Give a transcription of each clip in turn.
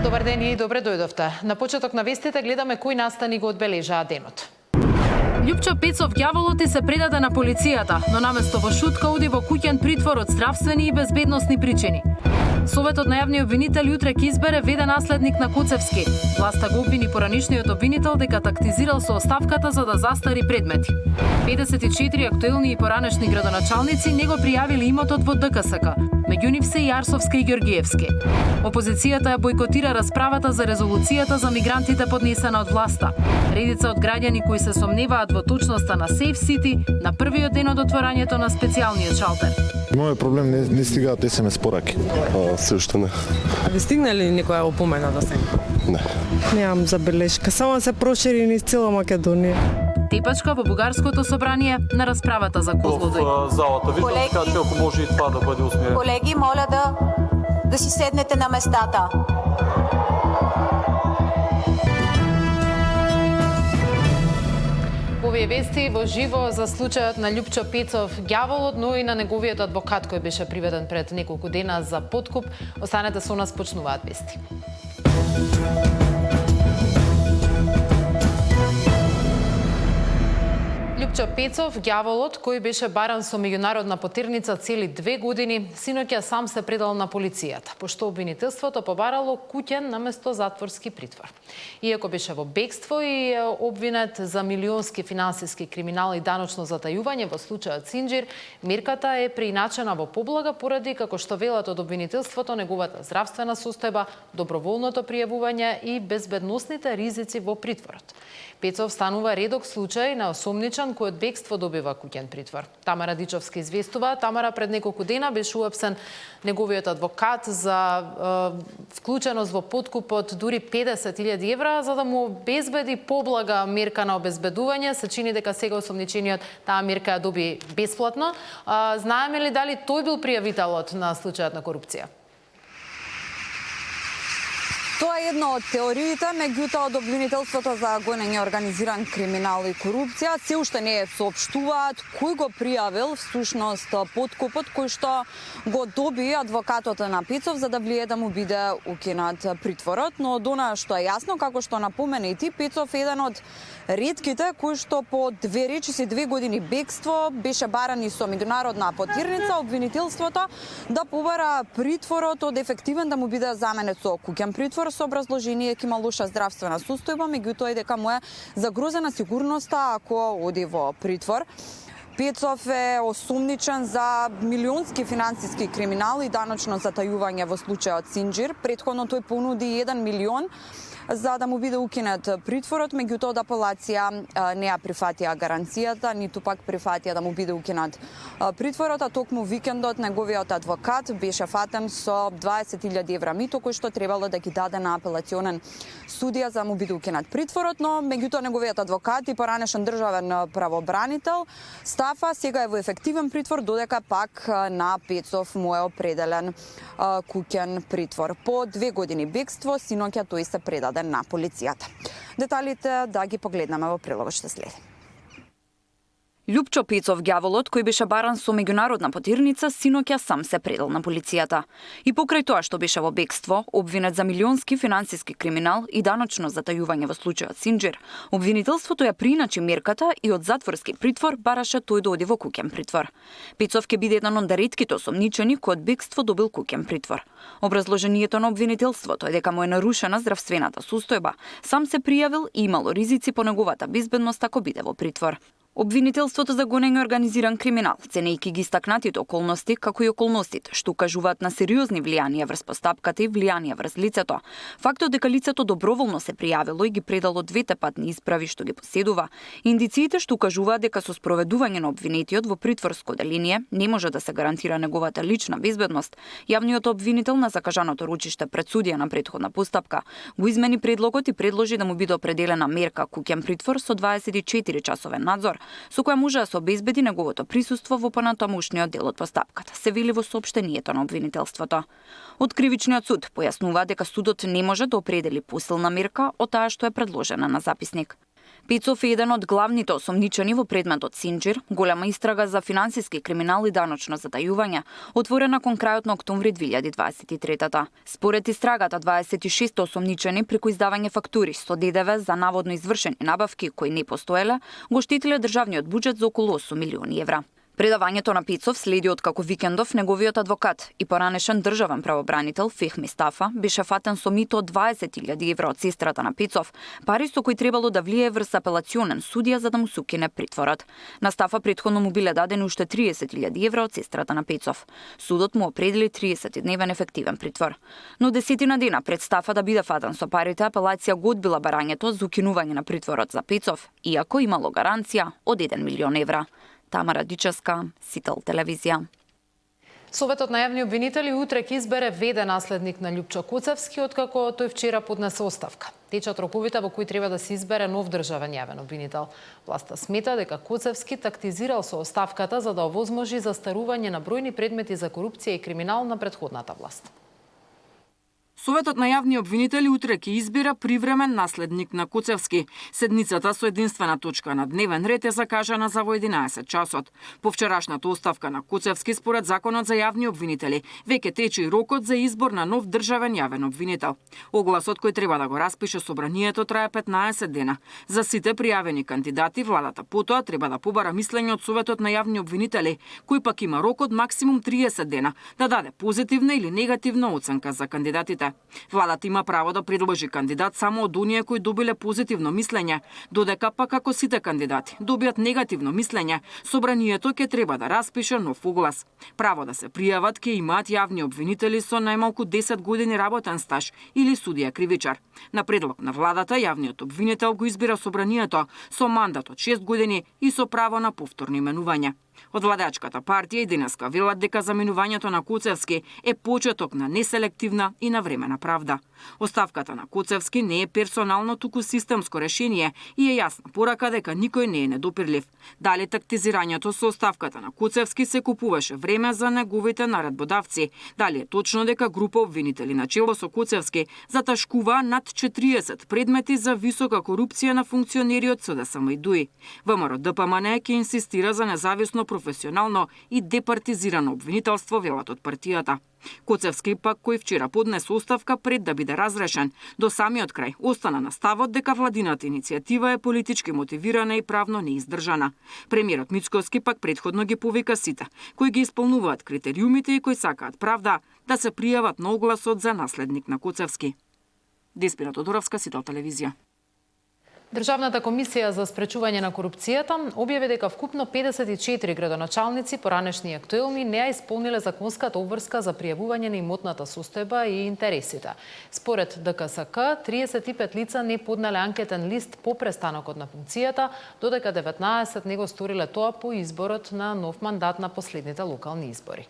Добар ден и добре дојдовте. На почеток на вестите гледаме кои настани го одбележаа денот. Љупчо Пецов ѓаволот се предаде на полицијата, но наместо во шутка оди во куќен притвор од здравствени и безбедносни причини. Советот на јавниот обвинител утре ќе избере веден наследник на Куцевски. Власта го обвини поранишниот обвинител дека тактизирал со оставката за да застари предмети. 54 актуелни и поранешни градоначалници не го пријавиле имотот во ДКСК. Меѓу нив се и Арсовски и Ѓоргиевски. Опозицијата ја бойкотира расправата за резолуцијата за мигрантите поднесена од власта. Редица од граѓани кои се сомневаат во точноста на Safe City на првиот ден од отворањето на специјалниот шалтер. Мојот проблем не стигаат SMS пораки. Се уште не. А ви стигна ли некоја опомена да се? Не. Немам забелешка, само се прошири низ цела Македонија. Тепачка во Бугарското собрание на расправата за Козлодој. В залата виждам, така че ако може и това да бъде усмирено. Колеги, моля да си седнете на местата. Овие вести во живо за случајот на Љупчо Пецов ѓаволот, но и на неговиот адвокат кој беше приведен пред неколку дена за подкуп. Останете со нас, почнуваат вести. Љупчо Пецов, ѓаволот, кој беше баран со меѓународна потерница цели 2 години, синоќа сам се предал на полицијата, пошто обвинителството побарало куќен наместо затворски притвор. Иако беше во бегство и обвинет за милионски финансиски криминал и даночно затајување во случајот Синџир, мерката е преиначена во поблага поради, како што велат од обвинителството, неговата здравствена состојба, доброволното пријавување и безбедносните ризици во притворот. Пецов станува редок случај на осомничен кој од бегство добива куќен притвор. Тамара Дичовска известува. Тамара, пред неколку дена беше уапсен неговиот адвокат за вклученост во подкупот дури 50.000 евра за да му обезбеди поблага мерка на обезбедување. Се чини дека сега осомничениот таа мерка ја доби бесплатно. Знаеме ли дали тој бил пријавителот на случајот на корупција? Тоа е една од теориите, меѓутоа од обвинителството за гонење организиран криминал и корупција се уште не е соопштуваат кој го пријавил всушност подкупот кој што го доби адвокатот на Пецов за да влие да му биде укинат притворот, но од она што е јасно, како што напомена и ти, Пецов е еден од ретките кој што по 2 речиси 2 години бегство беше баран и со меѓународна потерница, обвинителството да побара притворот од ефективен да му биде заменет со куќен притвор со образложение дека има лоша здравствена состојба, меѓутоа и дека му е загрозена сигурноста ако оди во притвор. Пецов е осумничен за милионски финансиски криминал и даночно затајување во случајот Синџир. Претходно тој понуди 1 милион за да му биде укинет притворот, меѓутоа од апелација не ја прифатија гаранцијата, ниту пак прифатија да му биде укинат притворот, а токму викендот неговиот адвокат беше фатен со 20.000 евра мито кој што требало да ги даде на апелационен судија за да му биде укинат притворот, но меѓутоа неговиот адвокат и поранешен државен правобранител стафа сега е во ефективен притвор, додека пак на Пецов му е определен куќен притвор. По 2 години бегство, синоќа тој се предаде на полицијата. Деталите да ги погледнеме во прилогот што следи. Љупчо Пецов ѓаволот, кој беше баран со меѓународна потерница, синоќа сам се предал на полицијата. И покрај тоа што беше во бегство, обвинет за милионски финансиски криминал и даночно затајување во случајот Синџир, обвинителството ја прииначи мерката и од затворски притвор бараше тој да оди во куќен притвор. Пецов ќе биде еден од ретките осомничени кој од бегство добил куќен притвор. Образложението на обвинителството е дека му е нарушена здравствената состојба, сам се пријавил и имало ризици по неговата безбедност ако биде во притвор. Обвинителството за гонење организиран криминал, ценејќи ги истакнатите околности, како и околностите, што укажуваат на сериозни влијанија врз постапката и влијанија врз лицето, фактот дека лицето доброволно се пријавило и ги предало 2 патни исправи што ги поседува, индициите што укажуваат дека со спроведување на обвинетиот во притворско деление не може да се гарантира неговата лична безбедност, јавниот обвинител на закажаното рочиште пред судија на претходна постапка го измени предлогот и предложи да му биде определена мерка куќен притвор со 24 часовен надзор, со која може да се обезбеди неговото присуство во понатамошниот дел од постапката, се вели во соопштението на обвинителството. Од кривичниот суд појаснува дека судот не може да определи посилна мерка од таа што е предложена на записник. Пецов е еден од главните осомничени во предметот Синџир, голема истрага за финансиски криминал и даночно затајување, отворена кон крајот на октомври 2023-та. Според истрагата, 26 осомничени преку издавање фактури со ДДВ за наводно извршени набавки кои не постоеле, го штитиле државниот буџет за околу 8 милиони евра. Предавањето на Пецов следи откако викендов неговиот адвокат и поранешен државен правобранител Фехми Стафа беше фатен со мито од 20.000 евра од сестрата на Пецов, пари со кои требало да влие врз апелационен судија за да му се укине притворот. На Стафа претходно му биле дадени уште 30.000 евра од сестрата на Пецов. Судот му определи 30-дневен ефективен притвор. Но 10 дена пред Стафа да биде фатен со парите, апелација го одбила барањето за укинување на притворот за Пецов, иако имало гаранција од 1 милион евра. Тамара Дичевска, Сител телевизија. Советот на јавни обвинители утре ќе избере веден наследник на Љупчо Куцевски, откако тој вчера поднесе оставка. Течат роковите во кои треба да се избере нов државен јавен обвинител. Власта смета дека Куцевски тактизирал со оставката за да овозможи застарување на бројни предмети за корупција и криминал на претходната власт. Советот на јавни обвинители утре ќе избира привремен наследник на Куцевски. Седницата со единствена точка на дневен ред е закажана за во 11 часот. По вчерашната оставка на Куцевски според Законот за јавни обвинители, веќе тече и рокот за избор на нов државен јавен обвинител. Огласот кој треба да го распише собранието трае 15 дена. За сите пријавени кандидати, владата потоа треба да побара мислење од Советот на јавни обвинители, кој пак има рок од максимум 30 дена да даде позитивна или негативна оценка за кандидатите. Владата има право да предложи кандидат само од оние кои добиле позитивно мислење, додека пак ако сите кандидати добијат негативно мислење, собранието ќе треба да распише нов оглас. Право да се пријават ќе имаат јавни обвинители со најмалку 10 години работен стаж или судија кривичар. На предлог на владата, јавниот обвинител го избира собранието со мандат од 6 години и со право на повторно именување. Од владачката партија и денеска велат дека заменувањето на Куцевски е почеток на неселективна и навремена правда. Оставката на Куцевски не е персонално, туку системско решение и е јасна порака дека никој не е недопирлив. Дали тактизирањето со оставката на Куцевски се купуваше време за неговите наредбодавци? Дали е точно дека група обвинители на чело со Куцевски заташкуваа над 40 предмети за висока корупција на функционери од СДСМ и ДУИ? ВМРО ДПМН ќе инсистира за независно, професионално и департизирано обвинителство, велат од партијата. Куцевски пак, кој вчера поднесе оставка пред да биде разрешен, до самиот крај остана на ставот дека владината иницијатива е политички мотивирана и правно неиздржана. Премиерот Мицкоски пак претходно ги повика сите, кои ги исполнуваат критериумите и кои сакаат правда, да се пријават на огласот за наследник на Куцевски. Деспина Тодоровска, Сител телевизија. Државната комисија за спречување на корупцијата објави дека вкупно 54 градоначалници, поранешни и актуелни, не ја исполниле законската обврска за пријавување на имотната состојба и интересите. Според ДКСК, 35 лица не поднале анкетен лист по престанокот на функцијата, додека 19 не го сториле тоа по изборот на нов мандат на последните локални избори.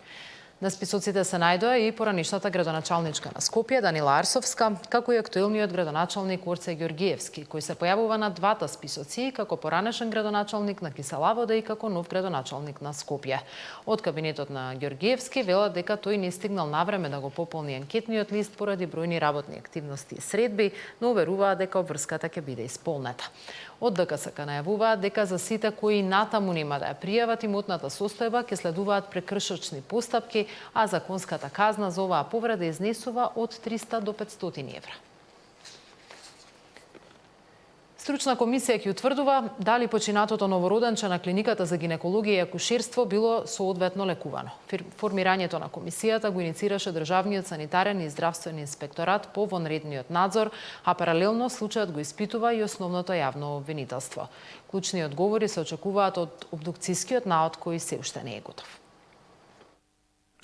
На списоците се најдоа и поранишната градоначалничка на Скопје Данила Арсовска, како и актуелниот градоначалник Орце Ѓоргиевски, кој се појавува на двата списоци како поранешен градоначалник на Киселавода и како нов градоначалник на Скопје. Од кабинетот на Ѓоргиевски велат дека тој не стигнал навреме да го пополни анкетниот лист поради бројни работни активности и средби, но уверуваат дека обврската ќе биде исполнета. Од ДКСК најавуваат дека за сите кои натаму нема да ја пријават имотната состојба ќе следуваат прекршочни постапки, а законската казна за оваа повреда изнесува од 300 до 500 евра. Стручна комисија ќе утврдува дали починатото новороденче на клиниката за гинекологија и акушерство било соодветно лекувано. Формирањето на комисијата го иницираше Државниот санитарен и здравствен инспекторат по вонредниот надзор, а паралелно случајот го испитува и основното јавно обвинителство. Клучни одговори се очекуваат од обдукцијскиот наод кој се уште не е готов.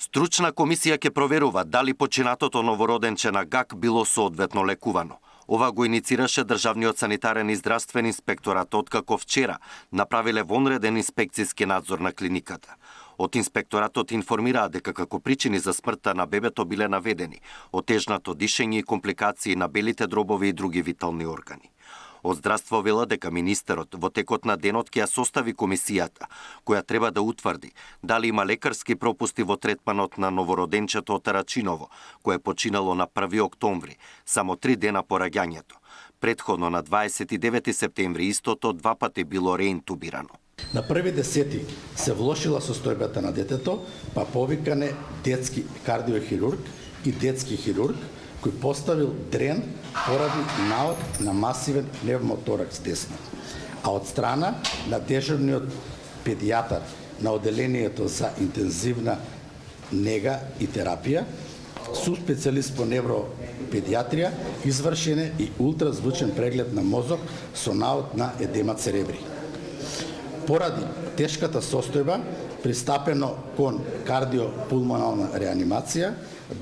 Стручна комисија ќе проверува дали починатото новороденче на ГАК било соодветно лекувано. Ова го иницираше Државниот санитарен и здравствен инспекторат откако вчера направиле вонреден инспекцијски надзор на клиниката. Од инспекторатот информираа дека како причини за смртта на бебето биле наведени отежнато дишење и компликации на белите дробови и други витални органи. Од здравство вела дека министерот во текот на денот ќе ја состави комисијата, која треба да утврди дали има лекарски пропусти во третманот на новороденчето од Тарачиново, кое починало на 1 октомври, само 3 дена по раѓањето. Предходно на 29 септември истото два пати било реинтубирано. На 1.10 се влошила состојбата на детето, па повикане детски кардиохирург и детски хирург, кој поставил дрен поради наод на масивен пневмоторакс десно. А од страна на дежурниот педијатар на оделението за интензивна нега и терапија, субспецијалист по невропедиатрија, извршен и ултразвучен преглед на мозок со наод на едема церебри. Поради тешката состојба, пристапено кон кардиопулмонална реанимација,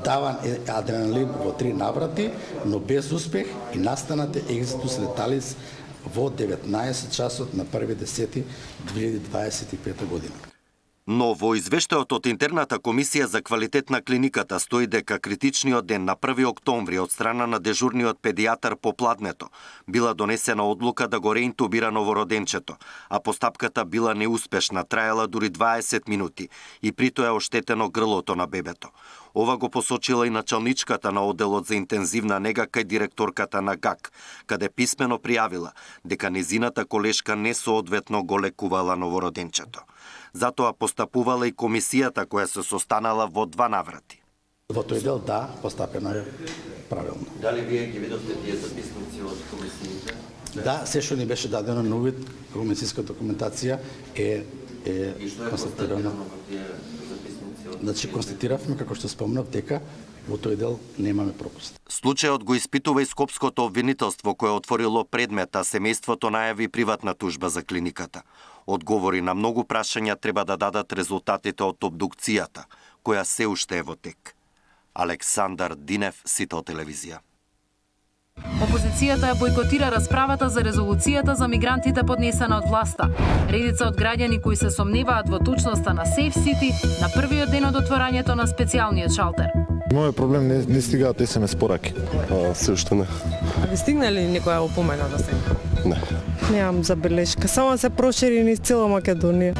даван адреналин во 3 наврати, но без успех и настанате екзитус леталис во 19 часот на 1.10.2025 година. Но во извештајот од интерната комисија за квалитет на клиниката стои дека критичниот ден на 1 октомври од страна на дежурниот педијатар по пладнето била донесена одлука да го реинтубира новороденчето, а постапката била неуспешна, траела дури 20 минути и притоа е оштетено грлото на бебето. Ова го посочила и началничката на оделот за интензивна нега кај директорката на ГАК, каде писмено пријавила дека незината колешка несоодветно го лекувала новороденчето. Затоа постапувала и комисијата која се состанала во 2 наврати. Во тој дел да, постапено е правилно. Дали вие ги видовте тие записници од комисиите? Да, се што ни беше дадено на увид, медицинска документација е констатирано. Значи, констатиравме, како што спомнав, дека во тој дел немаме пропуст. Случајот го испитува и Скопското обвинителство кое отворило предмет, а семејството најави приватна тужба за клиниката. Одговори на многу прашања треба да дадат резултатите од обдукцијата, која се уште е во тек. Александар Динев, Сител телевизија. Опозицијата ја бойкотира расправата за резолуцијата за мигрантите поднесена од власта. Редица од граѓани кои се сомневаат во точноста на Safe City на првиот ден од отворањето на специјалниот шалтер. Мојот проблем не стигаат SMS пораки. Се уште не. А ви стигна ли некоја опомена до сега? Не. Немам забелешка, само се прошири низ цела Македонија.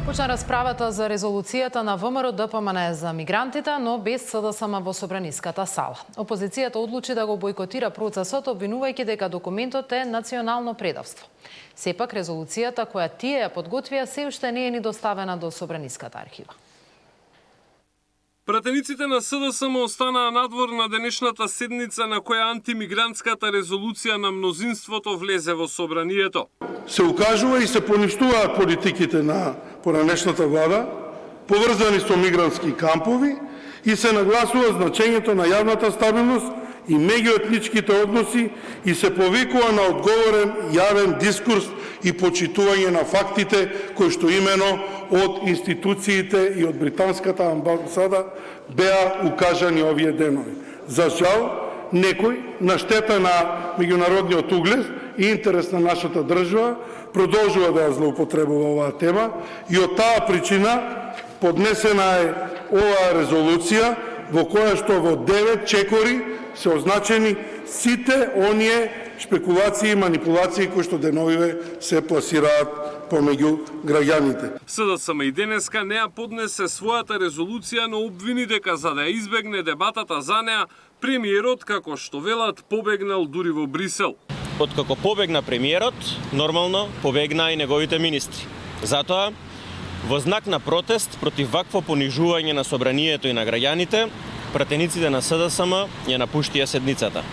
Почна расправата за резолуцијата на ВМРО ДПМН за мигрантите, но без СДСМ во собраниската сала. Опозицијата одлучи да го бойкотира процесот, обвинувајќи дека документот е национално предавство. Сепак, резолуцијата која тие ја подготвија се уште не е ни доставена до собраниската архива. Пратениците на СДСМ останаа надвор на денешната седница на која антимигрантската резолуција на мнозинството влезе во собранието. Се укажува и се поништуваат политиките на поранешната влада, поврзани со мигрантски кампови, и се нагласува значењето на јавната стабилност и меѓуетничките односи и се повикува на одговорен јавен дискурс и почитување на фактите кои што имено од институциите и од британската амбасада беа укажани овие денови. За жал, некој на штета на меѓународниот углед и интерес на нашата држава продолжува да ја злоупотребува оваа тема и од таа причина поднесена е оваа резолуција во која што во 9 чекори се означени сите оние шпекулации и манипулации кои што деновиве се пласираат помеѓу граѓаните. СДСМ и денеска не ја поднесе својата резолуција, но обвини дека за да ја избегне дебатата за неа, премиерот, како што велат, побегнал дури во Брисел. Откако побегна премиерот, нормално побегна и неговите министри. Затоа, во знак на протест против вакво понижување на собранието и на граѓаните, пратениците на СДСМ ја напуштија седницата.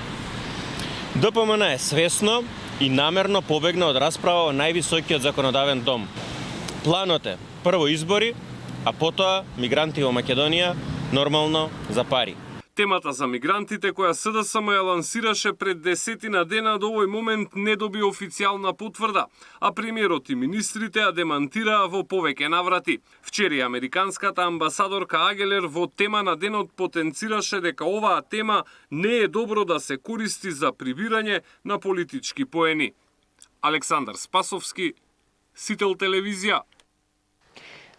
ДПМН е свесно и намерно побегна од расправа во највисокиот законодавен дом. Планот е прво избори, а потоа мигранти во Македонија, нормално за пари. Темата за мигрантите која СДСМ ја лансираше пред 10 дена до овој момент не доби официјална потврда, а премиерот и министрите ја демантираа во повеќе наврати. Вчера американската амбасадорка Агелер во тема на денот потенцираше дека оваа тема не е добро да се користи за прибирање на политички поени. Александар Спасовски, Сител телевизија.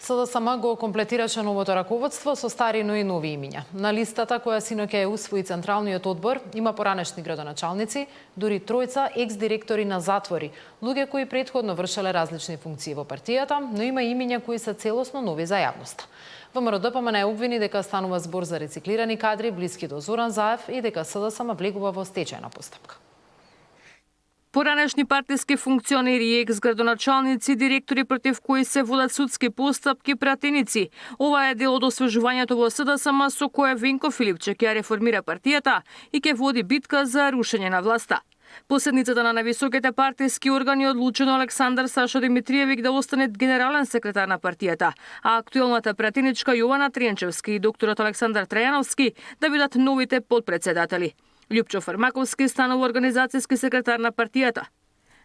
СДСМ го комплетираше новото раководство со стари, но и нови имиња. На листата која синоќа ја усвои Централниот одбор има поранешни градоначалници, дури тројца екс-директори на затвори, луѓе кои претходно вршеле различни функции во партијата, но има имиња кои се целосно нови за јавноста. ВМРО-ДПМН обвини дека станува збор за рециклирани кадри блиски до Зоран Заев и дека СДСМ влегува во стечајна постапка. Поранешни партиски функционери и екс-градоначалници, директори против кои се водат судски постапки, пратеници. Ова е дел од освежувањето во СДСМ со кое Венко Филипче ќе реформира партијата и ќе води битка за рушење на власта. По седницата на највисоките партиски органи одлучено Александар Сашо Димитриевик да остане генерален секретар на партијата, а актуелната пратеничка Јована Тренчевски и докторот Александар Трајановски да бидат новите подпредседатели. Љупчо Фармаковски станува организацијски секретар на партијата.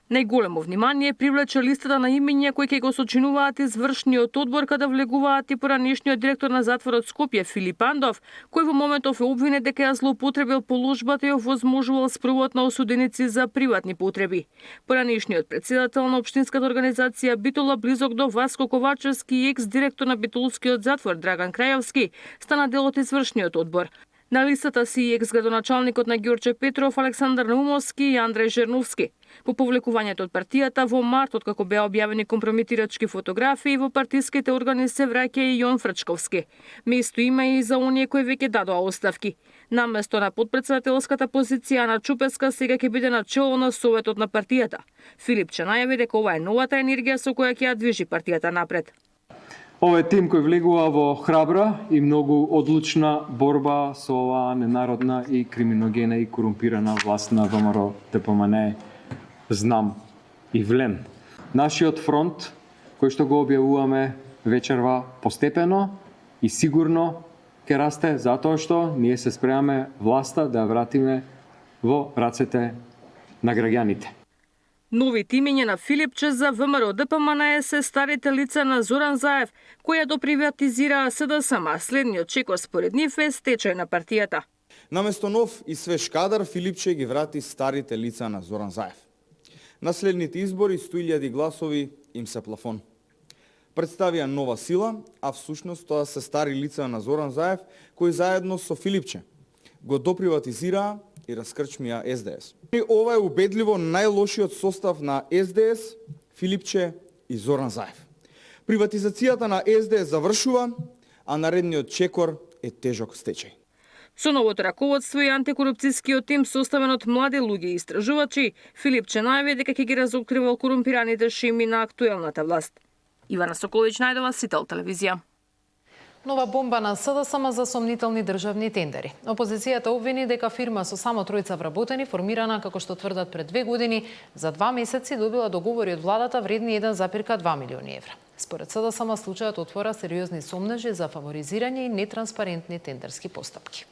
Најголемо внимание привлече листата на имиња кои ќе го сочинуваат извршниот одбор каде влегуваат и поранешниот директор на затворот Скопје Филип Андов, кој во моментов е обвинет дека ја злоупотребил положбата и овозможувал спровод на осуденици за приватни потреби. Поранешниот претседател на општинската организација Битола близок до Васко Ковачевски и екс-директор на Битолскиот затвор Драган Крајевски стана дел од извршниот одбор. На листата си и екс-градоначалникот на Ѓорче Петров, Александар Наумовски и Андреј Жерновски. По повлекувањето од партијата во март, откако беа објавени компрометирачки фотографии, во партиските органи се враќа и Јон Фрчковски. Место има и за оние кои веќе дадоа оставки. Наместо на подпредседателската позиција на Чупеска сега ќе биде на чело на советот на партијата. Филипче најави дека ова е новата енергија со која ќе ја движи партијата напред. Ова е тим кој влегува во храбра и многу одлучна борба со оваа ненародна и криминогена и корумпирана власт на ВМРО-ДПМН. Знам и влен. Нашиот фронт, кој што го објавуваме вечерва постепено и сигурно ќе расте затоа што ние се спремаме власта да ја вратиме во рацете на граѓаните. Новите имиња на Филипче за ВМРО-ДПМН се старите лица на Зоран Заев, која доприватизираа СДСМ. Следниот чекор според нив е стечај на партијата. Наместо нов и свеж кадар, Филипче ги врати старите лица на Зоран Заев. На следните избори 100.000 гласови им се плафон. Представија нова сила, а всушност тоа се стари лица на Зоран Заев, кои заедно со Филипче го доприватизираа и раскрчмија СДС. И ова е убедливо најлошиот состав на СДС, Филипче и Зоран Заев. Приватизацијата на СДС завршува, а наредниот чекор е тежок стечај. Со новото раководство и антикорупцијскиот тим составен од млади луѓе и истражувачи, Филипче најави дека ќе ги разоткривал корумпираните шеми на актуелната власт. Ивана Соколович најдова, Сител телевизија. Нова бомба на СДСМ за сомнителни државни тендери. Опозицијата обвини дека фирма со само тројца вработени, формирана како што тврдат пред 2 години, за 2 месеци добила договори од владата вредни 1,2 милиони евра. Според СДСМ случајот отвора сериозни сомнежи за фаворизирање и нетранспарентни тендерски постапки.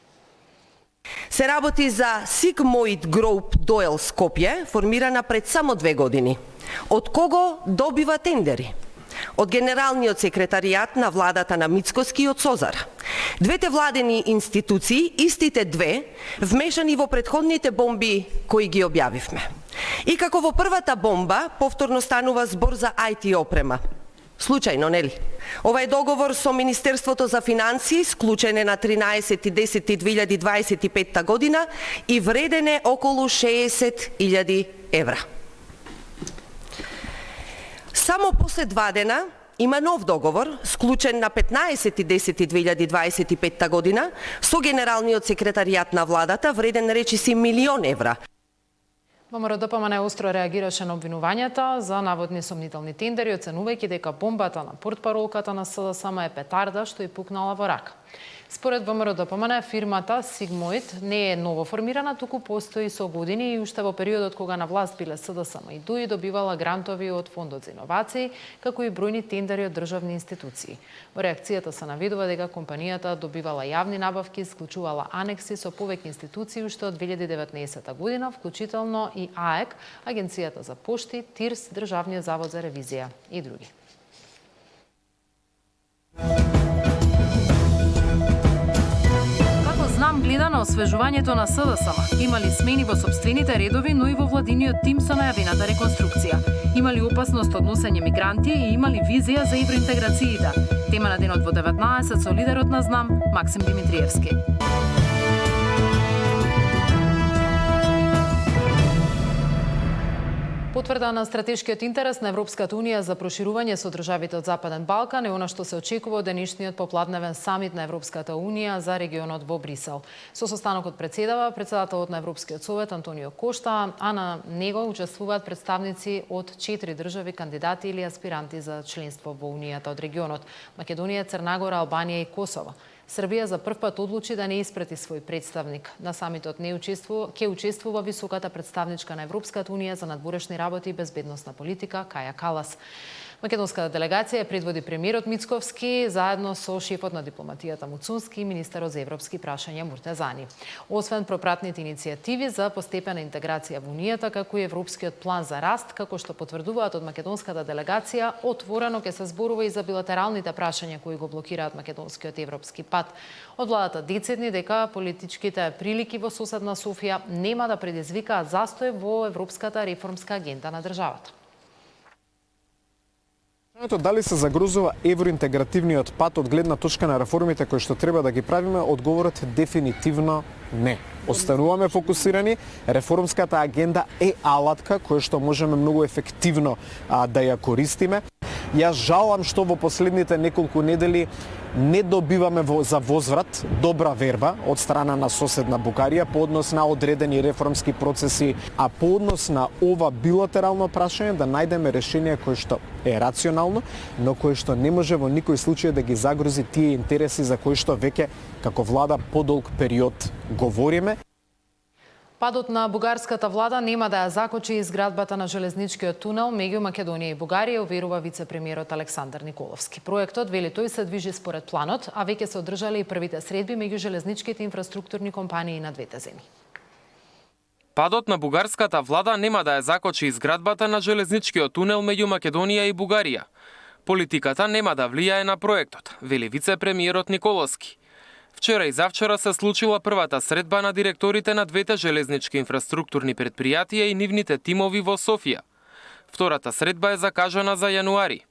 Се работи за Sigmoid Group Doyle Скопје, формирана пред само 2 години. Од кого добива тендери? Од Генералниот секретаријат на владата на Мицкоски и од Созар. Двете владени институции, истите две, вмешани во претходните бомби кои ги објавивме. И како во првата бомба, повторно станува збор за IT опрема. Случајно, нели? Ова е договор со Министерството за финансии, склучен е на 13.10.2025 година и вреден е околу 60.000 евра. Само после 2 дена има нов договор, склучен на 15.10.2025 година со Генералниот секретаријат на владата, вреден речиси 1 милион евра. ВМРО-ДПМН остро реагираше на обвинувањата за наводни сомнителни тендери, оценувајќи дека бомбата на портпаролката на СДСМ е петарда што и пукнала во рака. Според ВМРО-ДПМН, фирмата Sigmoid не е ново формирана, туку постои со години и уште во периодот кога на власт биле СДСМ и ДУИ добивала грантови од Фондот за иновации, како и бројни тендери од државни институции. Во реакцијата се наведува дека компанијата добивала јавни набавки, склучувала анекси со повеќе институции уште од 2019 година, вклучително и АЕК, Агенцијата за пошти, ТИРС, Државниот завод за ревизија и други. Знам гледа на освежувањето на СДСМ. Имали смени во собствените редови, но и во владиниот тим со најавената реконструкција. Имали опасност од носење мигранти и имали визија за евроинтеграциите. Тема на денот во 19 со лидерот на ЗНАМ Максим Димитриевски. Потврда на стратешкиот интерес на Европската Унија за проширување со државите од Западен Балкан е она што се очекува од денешниот попладневен самит на Европската Унија за регионот во Брисел. Со состанокот председава председателот на Европскиот совет Антонио Кошта, а на него учествуваат представници од 4 држави кандидати или аспиранти за членство во Унијата од регионот: Македонија, Црна Гора, Албанија и Косово. Србија за прв пат одлучи да не испрати свој представник. На самитот ќе учествува високата представничка на Европската Унија за надворешни работи и безбедносна политика Каја Калас. Македонската делегација предводи премиерот Мицковски заедно со шефот на дипломатијата Муцунски и министерот за европски прашања Муртазани. Освен пропратните иницијативи за постепена интеграција во Унијата, како и Европскиот план за раст, како што потврдуваат од македонската делегација, отворено ќе се зборува и за билатералните прашања кои го блокираат македонскиот европски пат. Од владата децидни дека политичките прилики во соседна Софија нема да предизвикаат застој во европската реформска агенда на државата. Дали се загрозува евроинтегративниот пат од гледна точка на реформите кои што треба да ги правиме, одговорот дефинитивно не. Остануваме фокусирани, реформската агенда е алатка која што можеме многу ефективно да ја користиме. Јас жалам што во последните неколку недели не добиваме за возврат добра верба од страна на соседна Бугарија по однос на одредени реформски процеси, а по однос на ова билатерално прашање да најдеме решение кое што е рационално, но кое што не може во никој случај да ги загрози тие интереси за кои што веќе како влада подолг период говориме. Падот на бугарската влада нема да ја закочи изградбата на железничкиот тунел меѓу Македонија и Бугарија, уверува вице-премиерот Александар Николовски. Проектот, вели тој, се движи според планот, а веќе се одржале и првите средби меѓу железничките инфраструктурни компании на двете земји. Падот на бугарската влада нема да ја закочи изградбата на железничкиот тунел меѓу Македонија и Бугарија. Политиката нема да влијае на проектот, вели вице-премиерот Николовски. Вчера и завчера се случила првата средба на директорите на двете железнички инфраструктурни предпријатија и нивните тимови во Софија. Втората средба е закажана за јануари.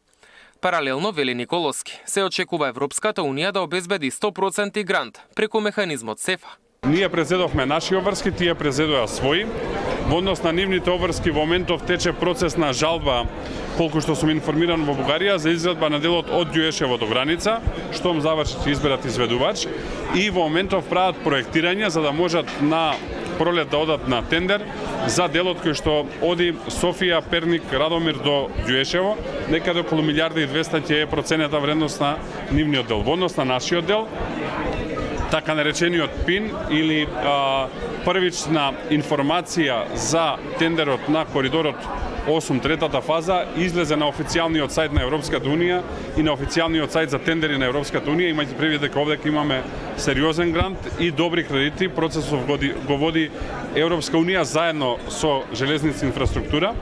Паралелно, вели Николовски, се очекува Европската Унија да обезбеди 100% грант преку механизмот СЕФА. Ние презедовме наши обврски, тие презедоа своји. Во однос на нивните обврски во моментов тече процес на жалба, колку што сум информиран во Бугарија, за изградба на делот од Ѓуешево до граница, штом заврши ќе изберат изведувач, и во моментов прават проектирање за да можат на пролет да одат на тендер за делот кој што оди Софија, Перник, Радомир до Ѓуешево, некаде околу 1.200.000 ќе е проценета вредност на нивниот дел. Во однос на нашиот дел, така наречениот ПИН или првична информација за тендерот на коридорот 8, третата фаза, излезе на официјалниот сајт на Европската Унија и на официјалниот сајт за тендери на Европската Унија, имајќи предвид дека овде имаме сериозен грант и добри кредити. Процесот го води Европска Унија заедно со Железници инфраструктура.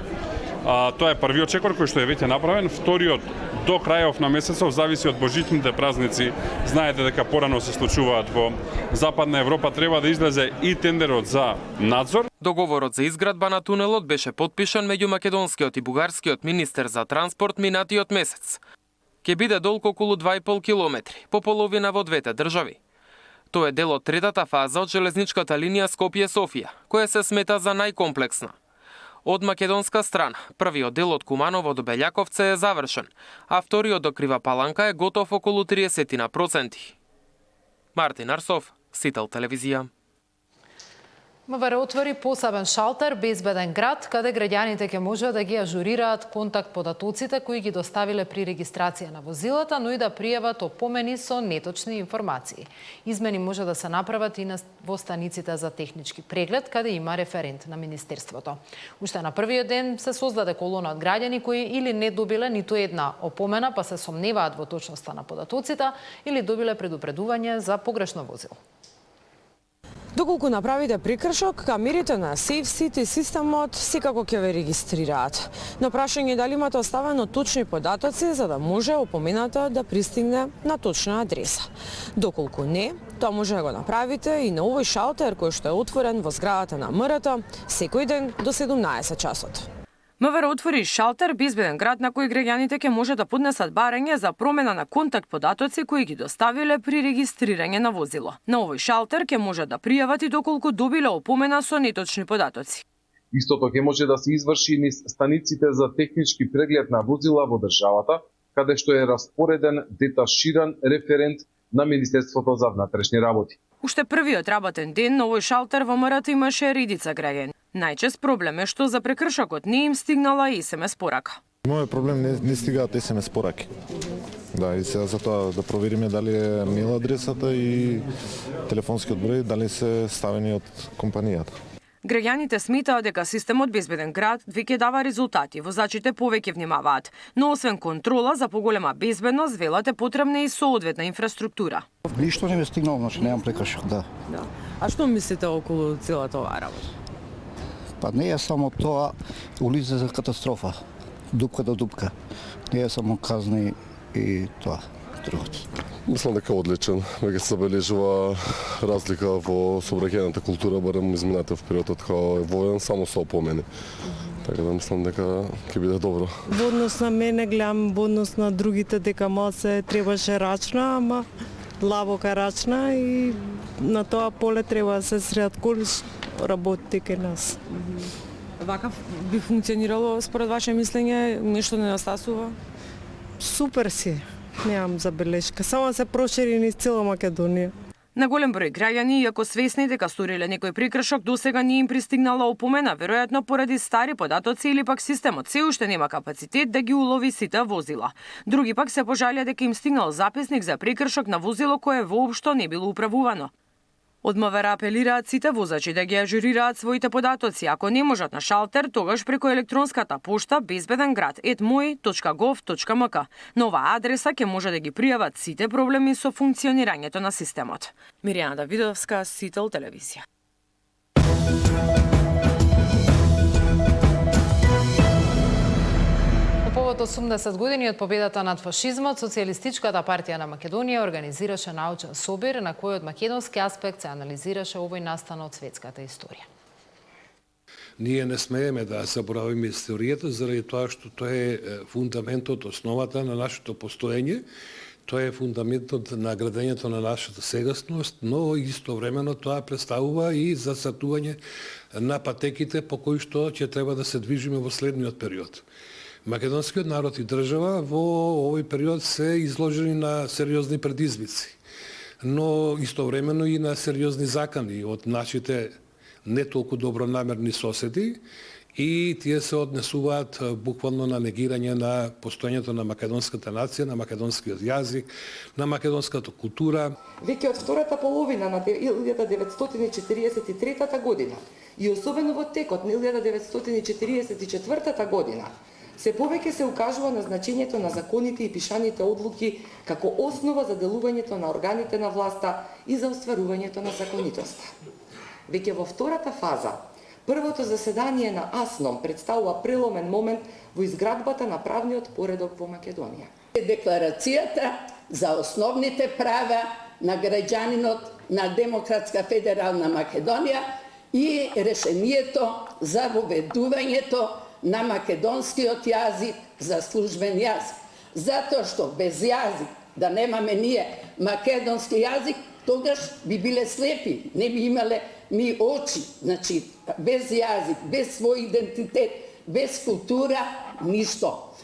Тоа е првиот чекор кој што е веќе направен. Вториот до крајов на месецов зависи од божичните празници. Знаете дека порано се случуваат во Западна Европа, треба да излезе и тендерот за надзор. Договорот за изградба на тунелот беше потпишан меѓу македонскиот и бугарскиот министер за транспорт минатиот месец. Ке биде долг околу 2,5 километри, по половина во двете држави. Тоа е дел од третата фаза од железничката линија Скопје-Софија, која се смета за најкомплексна. Од македонска страна, првиот дел од Куманово до Белјаковце е завршен, а вториот до Крива Паланка е готов околу 30%. Мартин Арсов, Сител телевизија. МВР отвори посебен шалтер Безбеден град, каде граѓаните ќе може да ги ажурираат контакт податоците кои ги доставиле при регистрација на возилата, но и да пријават опомени со неточни информации. Измени може да се направат и во станиците за технички преглед, каде има референт на Министерството. Уште на првиот ден се создаде колона од граѓани кои или не добиле ниту една опомена, па се сомневаат во точноста на податоците, или добиле предупредување за погрешно возило. Доколку направите прекршок, камерите на SafeCity системот секако ќе ве регистрираат. На прашање дали имате оставено точни податоци за да може опомената да пристигне на точна адреса. Доколку не, тоа може да го направите и на овој шалтер кој што е отворен во зградата на МРТ секој ден до 17 часот. МВР отвори шалтер Безбеден град на кој граѓаните ќе може да поднесат барање за промена на контакт податоци кои ги доставиле при регистрирање на возило. На овој шалтер ќе може да пријават и доколку добиле опомена со неточни податоци. Истото ќе може да се изврши низ станиците за технички преглед на возила во државата, каде што е распореден деташиран референт на Министерството за внатрешни работи. Уште првиот работен ден на овој шалтер во МРТ имаше редица граѓани. Најчест проблем е што за прекршокот не им стигнала СМС порака. Мојот проблем не стигаат СМС пораки. Да, и сега за тоа да провериме дали е мейл адресата и телефонскиот број дали се ставени од компанијата. Граѓаните сметаат дека системот Безбеден град веќе дава резултати, возачите повеќе внимаваат, но освен контрола за поголема безбедност, велат е потребна и соодветна инфраструктура. Ништо не ме стигнало, значи немам прекршок, да. А што мислите околу целата оваа работа? Па не е само тоа, улица за катастрофа, дупка до дупка. Не е само казни и тоа. Другото. Мислам дека одличен. Веќе се забележува разлика во сообраќајната култура, барем изминатиот периодот као е воен, само со опомени. Така да мислам дека ќе биде добро. Во однос на мене гледам во однос на другите дека малце требаше рачна, ама длабока рачна и на тоа поле треба да се средат колиш работи кај нас. Вака би функционирало според ваше мислење, нешто недостасува? Супер си. Немам забелешка, само се прошири низ цела Македонија. На голем број граѓани, иако свесни дека сториле некој прекршок, досега не им пристигнала опомена, веројатно поради стари податоци или пак системот се уште нема капацитет да ги улови сите возила. Други пак се пожалија дека им стигнал записник за прекршок на возило кое воопшто не било управувано. Од МВР апелираат сите возачи да ги ажурираат своите податоци. Ако не можат на шалтер, тогаш преку електронската пошта bezbedengrad@moi.gov.mk. На оваа адреса ќе може да ги пријават сите проблеми со функционирањето на системот. Миријана Давидовска, Сител телевизија. По повод 80 години од победата над фашизмот, Социјалистичката партија на Македонија организираше научен собир на кој од македонски аспект се анализираше овој настан од светската историја. Ние не смееме да заборавиме историјата заради тоа што тоа е фундаментот, основата на нашето постоење. Тоа е фундаментот на градењето на нашата сегасност, но истовремено тоа представува и зацртување на патеките по кои што ќе треба да се движиме во следниот период. Македонскиот народ и држава во овој период се изложени на сериозни предизвици, но истовремено и на сериозни закани од нашите не толку добронамерни соседи и тие се однесуваат буквално на негирање на постоењето на македонската нација, на македонскиот јазик, на македонската култура. Веќе од втората половина на 1943 година и особено во текот на 1944 година се повеќе се укажува на значењето на законите и пишаните одлуки како основа за делувањето на органите на власта и за остварувањето на законитоста. Веќе во втората фаза, првото заседание на АСНОМ представува преломен момент во изградбата на правниот поредок во Македонија. Декларацијата за основните права на граѓанинот на Демократска федерална Македонија и решението за воведувањето на македонскиот јазик за службен јазик. Затоа што без јазик, да немаме ние македонски јазик, тогаш би биле слепи, не би имале ни очи. Значи, без јазик, без свој идентитет, без култура, ништо.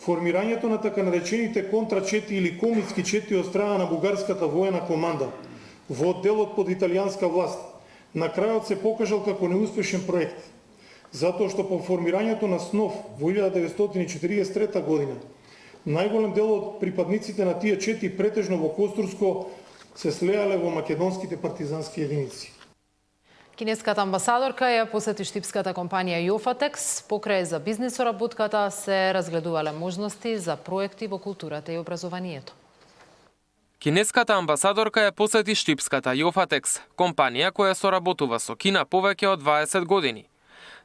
Формирањето на така наречените контрачети или комитски чети од страна на бугарската воена команда во одделот под италијанска власт, на крајот се покажал како неуспешен проект. Затоа што по формирањето на СНОВ во 1943 година, најголем дел од припадниците на тие чети претежно во Костурско се слеале во македонските партизански единици. Кинеската амбасадорка ја посети штипската компанија Јофатекс. Покрај за бизнис соработката се разгледувале можности за проекти во културата и образованието. Кинеската амбасадорка ја посети штипската Јофатекс, компанија која соработува со Кина повеќе од 20 години.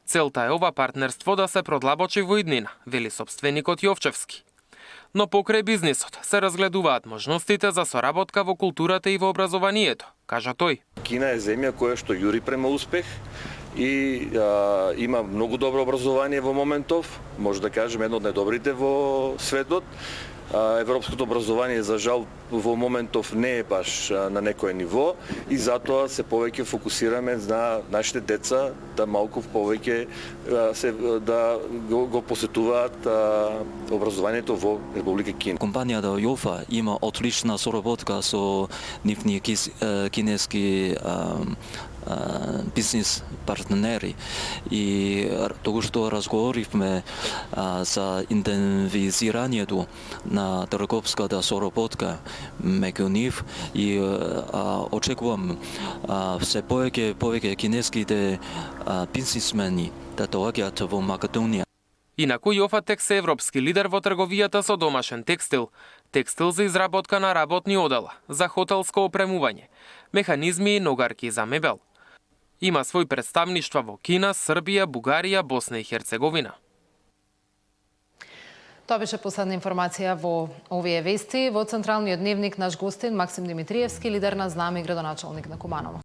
Целта е ова партнерство да се продлабочи во иднина, вели сопственикот Јовчевски. Но покрај бизнисот се разгледуваат можностите за соработка во културата и во образованието, кажа тој. Кина е земја која што јури према успех, и има многу добро образование во моментов, може да кажем едно од најдобрите во светот. Европското образование за жал во моментов не е баш на некое ниво и затоа се повеќе фокусираме на нашите деца да малку повеќе да го посетуваат образованието во Република Кина. Компанијата Јофа има отлична соработка со нивни кинески бизнес партнери и тоа што разговоривме за интензивирањето на трговската соработка меѓу нив и очекувам се повеќе кинеските бизнесмени да доаѓаат во Македонија. Инаку Јофатекс е европски лидер во трговијата со домашен текстил, текстил за изработка на работни одела, за хотелско опремување, механизми и ногарки за мебел. Има свој представништва во Кина, Србија, Бугарија, Босна и Херцеговина. Тоа беше последна информација во овие вести. Во Централниот дневник наш гостин Максим Димитриевски, лидер на Знаме и градоначалник на Куманово.